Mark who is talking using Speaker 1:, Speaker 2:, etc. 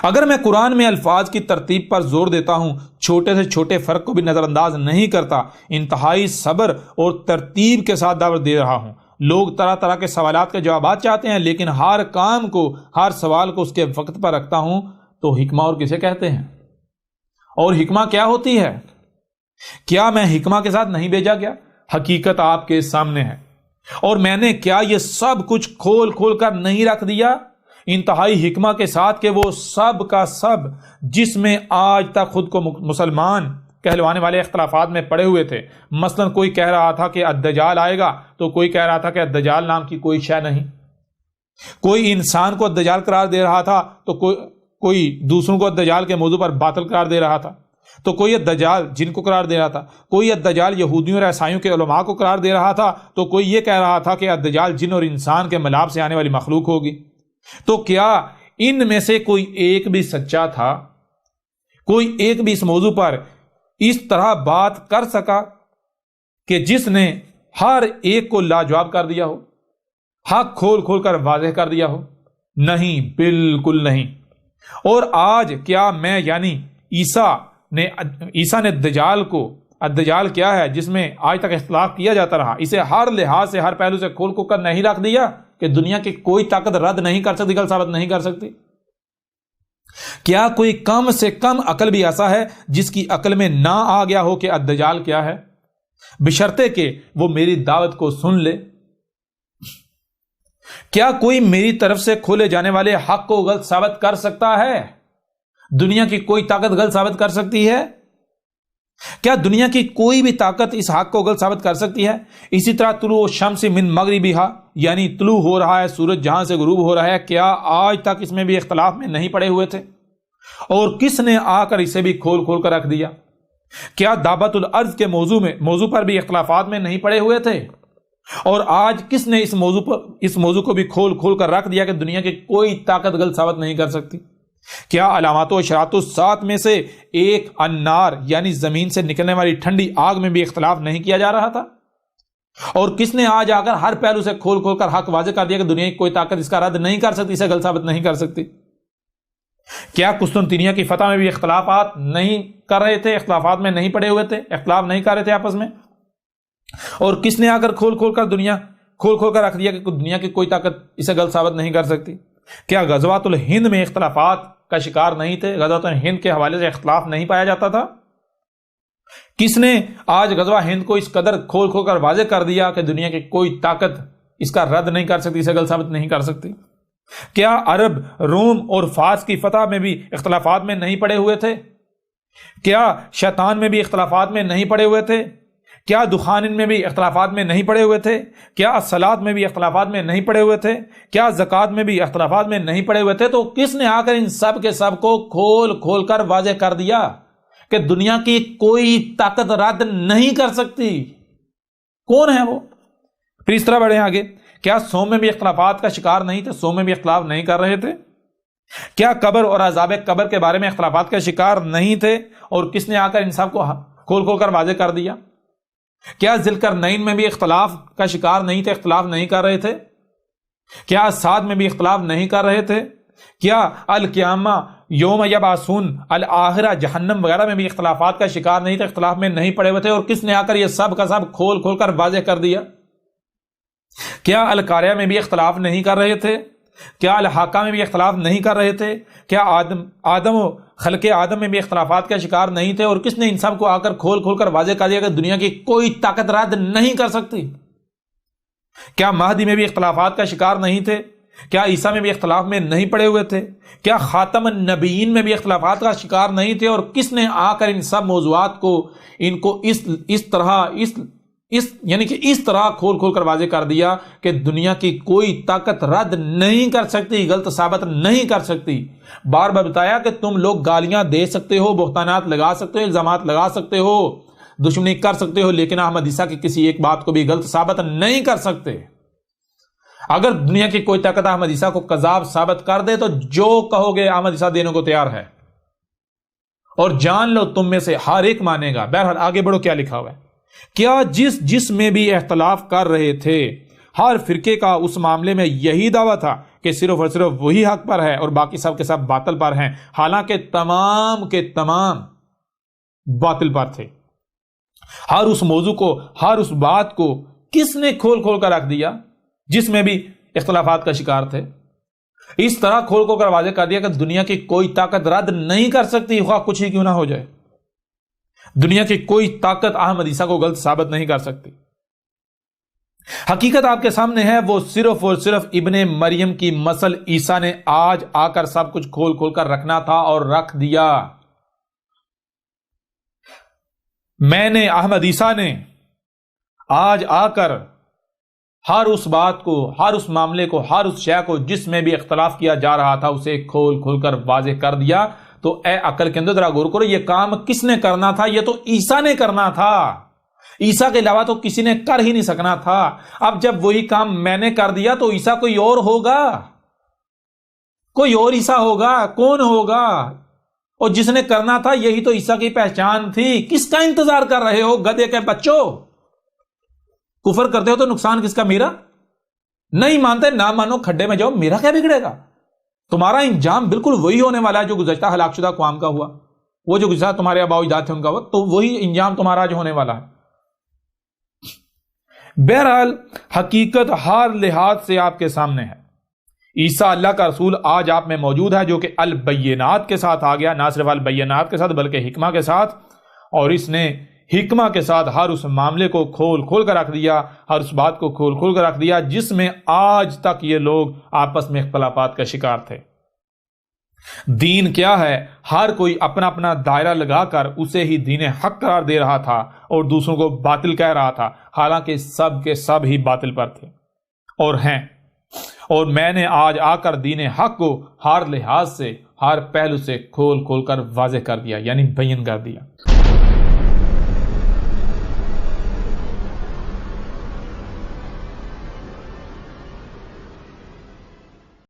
Speaker 1: اگر میں قرآن میں الفاظ کی ترتیب پر زور دیتا ہوں، چھوٹے سے چھوٹے فرق کو بھی نظر انداز نہیں کرتا، انتہائی صبر اور ترتیب کے ساتھ دعوت دے رہا ہوں۔ لوگ طرح طرح کے سوالات کے جوابات چاہتے ہیں، لیکن ہر کام کو، ہر سوال کو اس کے وقت پر رکھتا ہوں۔ تو حکمہ اور کسے کہتے ہیں؟ اور حکمہ کیا ہوتی ہے؟ کیا میں حکمہ کے ساتھ نہیں بھیجا گیا؟ حقیقت آپ کے سامنے ہے، اور میں نے کیا یہ سب کچھ کھول کھول کر نہیں رکھ دیا انتہائی حکمہ کے ساتھ کہ وہ سب کا سب جس میں آج تک خود کو مسلمان کہلوانے والے اختلافات میں پڑے ہوئے تھے۔ مثلا کوئی کہہ رہا تھا کہ الدجال آئے گا، تو کوئی کہہ رہا تھا کہ الدجال نام کی کوئی شے نہیں۔ کوئی انسان کو الدجال قرار دے رہا تھا، تو کوئی دوسروں کو الدجال کے موضوع پر باطل قرار دے رہا تھا، تو کوئی الدجال جن کو قرار دے رہا تھا، کوئی الدجال یہودیوں اور عیسائیوں کے علماء کو قرار دے رہا تھا، تو کوئی یہ کہہ رہا تھا کہ الدجال جن اور انسان کے ملاپ سے آنے والی مخلوق ہوگی۔ تو کیا ان میں سے کوئی ایک بھی سچا تھا؟ کوئی ایک بھی اس موضوع پر اس طرح بات کر سکا کہ جس نے ہر ایک کو لاجواب کر دیا ہو، حق کھول کھول کر واضح کر دیا ہو؟ نہیں، بالکل نہیں۔ اور آج کیا میں یعنی عیسیٰ نے الدجال کیا ہے جس میں آج تک اختلاف کیا جاتا رہا، اسے ہر لحاظ سے، ہر پہلو سے کھول کھول کر نہیں رکھ دیا کہ دنیا کی کوئی طاقت رد نہیں کر سکتی، غلط ثابت نہیں کر سکتی؟ کیا کوئی کم سے کم عقل بھی ایسا ہے جس کی عقل میں نہ آ گیا ہو کہ الدجال کیا ہے، بشرطے کہ وہ میری دعوت کو سن لے؟ کیا کوئی میری طرف سے کھولے جانے والے حق کو غلط ثابت کر سکتا ہے؟ دنیا کی کوئی طاقت غلط ثابت کر سکتی ہے؟ کیا دنیا کی کوئی بھی طاقت اس حق کو غلط ثابت کر سکتی ہے؟ اسی طرح طلوع الشمس من مغربہا، یعنی طلوع ہو رہا ہے سورج جہاں سے غروب ہو رہا ہے، کیا آج تک اس میں بھی اختلاف میں نہیں پڑے ہوئے تھے؟ اور کس نے آ کر اسے بھی کھول کھول کر رکھ دیا؟ کیا دعوت الارض کے موضوع پر بھی اختلافات میں نہیں پڑے ہوئے تھے؟ اور آج کس نے اس موضوع کو بھی کھول کھول کر رکھ دیا کہ دنیا کی کوئی طاقت غلط ثابت نہیں کر سکتی؟ کیا علامات و اشارات الساعۃ میں سے ایک النار یعنی زمین سے نکلنے والی ٹھنڈی آگ میں بھی اختلاف نہیں کیا جا رہا تھا؟ اور کس نے آج آ کر ہر پہلو سے کھول کھول کر حق واضح کر دیا کہ دنیا کی کوئی طاقت اس کا رد نہیں کر سکتی، اسے غلط ثابت نہیں کر سکتی؟ کیا قسطنطنیہ کی فتح میں بھی اختلافات نہیں کر رہے تھے، اختلافات میں نہیں پڑے ہوئے تھے، اختلاف نہیں کر رہے تھے آپس میں؟ اور کس نے آ کر کھول کھول کر رکھ دیا کہ دنیا کی کوئی طاقت اسے غلط ثابت نہیں کر سکتی؟ کیا غزوات الہند میں اختلافات کا شکار نہیں تھے؟ غزوات الہند کے حوالے سے اختلاف نہیں پایا جاتا تھا؟ کس نے آج غزوہ ہند کو اس قدر کھول کھول کر واضح کر دیا کہ دنیا کی کوئی طاقت اس کا رد نہیں کر سکتی، اسے غلط ثابت نہیں کر سکتی؟ کیا عرب، روم اور فارس کی فتح میں بھی اختلافات میں نہیں پڑے ہوئے تھے؟ کیا شیطان میں بھی اختلافات میں نہیں پڑے ہوئے تھے؟ کیا دخان میں بھی اختلافات میں نہیں پڑے ہوئے تھے؟ کیا الصلاۃ میں بھی اختلافات میں نہیں پڑے ہوئے تھے؟ کیا زکوٰۃ میں بھی اختلافات میں نہیں پڑے ہوئے تھے؟ تو کس نے آ کر ان سب کے سب کو کھول کھول کر واضح کر دیا کہ دنیا کی کوئی طاقت رد نہیں کر سکتی؟ کون ہے وہ؟ پھر اس طرح بڑھیں آگے، کیا سوم میں بھی اختلافات کا شکار نہیں تھے؟ سوم میں بھی اختلاف نہیں کر رہے تھے؟ کیا قبر اور عذاب قبر کے بارے میں اختلافات کا شکار نہیں تھے؟ اور کس نے آ کر ان سب کو کھول کھول کر واضح کر دیا؟ کیا ذوالقرنین میں بھی اختلاف کا شکار نہیں تھے، اختلاف نہیں کر رہے تھے؟ کیا سعد میں بھی اختلاف نہیں کر رہے تھے؟ کیا القیامہ، یوم یبعثون، الآخرہ، جہنم وغیرہ میں بھی اختلافات کا شکار نہیں تھے، اختلاف میں نہیں پڑے ہوئے تھے؟ اور کس نے آ کر یہ سب کا سب کھول کھول کر واضح کر دیا؟ کیا القاریہ میں بھی اختلاف نہیں کر رہے تھے؟ کیا الحاقہ میں بھی اختلاف نہیں کر رہے تھے؟ کیا آدم و خلق آدم میں بھی اختلافات کا شکار نہیں تھے؟ اور کس نے ان سب کو آ کر کھول کھول کر واضح کر دیا کہ دنیا کی کوئی طاقت رد نہیں کر سکتی؟ کیا مہدی میں بھی اختلافات کا شکار نہیں تھے؟ کیا عیسیٰ میں بھی اختلاف میں نہیں پڑے ہوئے تھے؟ کیا خاتم النبیین میں بھی اختلافات کا شکار نہیں تھے؟ اور کس نے آ کر ان سب موضوعات کو اس طرح کھول کھول کر واضح کر دیا کہ دنیا کی کوئی طاقت رد نہیں کر سکتی، غلط ثابت نہیں کر سکتی؟ بار بار بتایا کہ تم لوگ گالیاں دے سکتے ہو، بہتانات لگا سکتے ہو، الزامات لگا سکتے ہو، دشمنی کر سکتے ہو، لیکن احمد عیسیٰ کی کسی ایک بات کو بھی غلط ثابت نہیں کر سکتے۔ اگر دنیا کی کوئی طاقت احمد عیسیٰ کو کذاب ثابت کر دے تو جو کہو گے احمد عیسیٰ دینے کو تیار ہے، اور جان لو تم میں سے ہر ایک مانے گا۔ بہرحال آگے بڑھو، کیا لکھا ہوا ہے؟ کیا جس میں بھی اختلاف کر رہے تھے، ہر فرقے کا اس معاملے میں یہی دعویٰ تھا کہ صرف اور صرف وہی حق پر ہے اور باقی سب کے سب باطل پر ہیں، حالانکہ تمام کے تمام باطل پر تھے۔ ہر اس موضوع کو، ہر اس بات کو کس نے کھول کھول کر رکھ دیا جس میں بھی اختلافات کا شکار تھے؟ اس طرح کھول کھول کر واضح کر دیا کہ دنیا کی کوئی طاقت رد نہیں کر سکتی، خواہ کچھ ہی کیوں نہ ہو جائے۔ دنیا کی کوئی طاقت احمد عیسیٰ کو غلط ثابت نہیں کر سکتی۔ حقیقت آپ کے سامنے ہے، وہ صرف اور صرف ابن مریم کی مثل عیسیٰ نے آج آ کر سب کچھ کھول کھول کر رکھنا تھا اور رکھ دیا۔ میں نے، احمد عیسیٰ نے آج آ کر ہر اس بات کو، ہر اس معاملے کو، ہر اس شے کو جس میں بھی اختلاف کیا جا رہا تھا اسے کھول کھول کر واضح کر دیا۔ تو اے عقل کے اندر ذرا غور کرو، یہ کام کس نے کرنا تھا؟ یہ تو عیسیٰ نے کرنا تھا، عیسیٰ کے علاوہ تو کسی نے کر ہی نہیں سکنا تھا۔ اب جب وہی کام میں نے کر دیا تو عیسیٰ کوئی اور ہوگا، کوئی اور عیسیٰ ہوگا، کون ہوگا؟ اور جس نے کرنا تھا یہی تو عیسیٰ کی پہچان تھی۔ کس کا انتظار کر رہے ہو گدھے کے بچوں؟ کفر کرتے ہو تو نقصان کس کا؟ میرا؟ نہیں مانتے نہ مانو، کھڈے میں جاؤ، میرا کیا بگڑے گا؟ تمہارا انجام بالکل وہی ہونے والا ہے جو گزشتہ ہلاک شدہ اقوام کا ہوا، وہ جو گزشتہ تمہارے آباء و اجداد تھے ان کا ہوا، تو وہی انجام تمہارا جو ہونے والا ہے۔ بہرحال حقیقت ہر لحاظ سے آپ کے سامنے ہے۔ عیسیٰ اللہ کا رسول آج آپ میں موجود ہے، جو کہ البینات کے ساتھ آ گیا، نہ صرف البینات کے ساتھ بلکہ حکمہ کے ساتھ، اور اس نے حکمہ کے ساتھ ہر اس معاملے کو کھول کھول کر رکھ دیا، ہر اس بات کو کھول کھول کر رکھ دیا جس میں آج تک یہ لوگ آپس میں اختلافات کا شکار تھے۔ دین کیا ہے؟ ہر کوئی اپنا اپنا دائرہ لگا کر اسے ہی دین حق قرار دے رہا تھا اور دوسروں کو باطل کہہ رہا تھا، حالانکہ سب کے سب ہی باطل پر تھے اور ہیں۔ اور میں نے آج آ کر دین حق کو ہر لحاظ سے، ہر پہلو سے کھول کھول کر واضح کر دیا، یعنی بیان کر دیا۔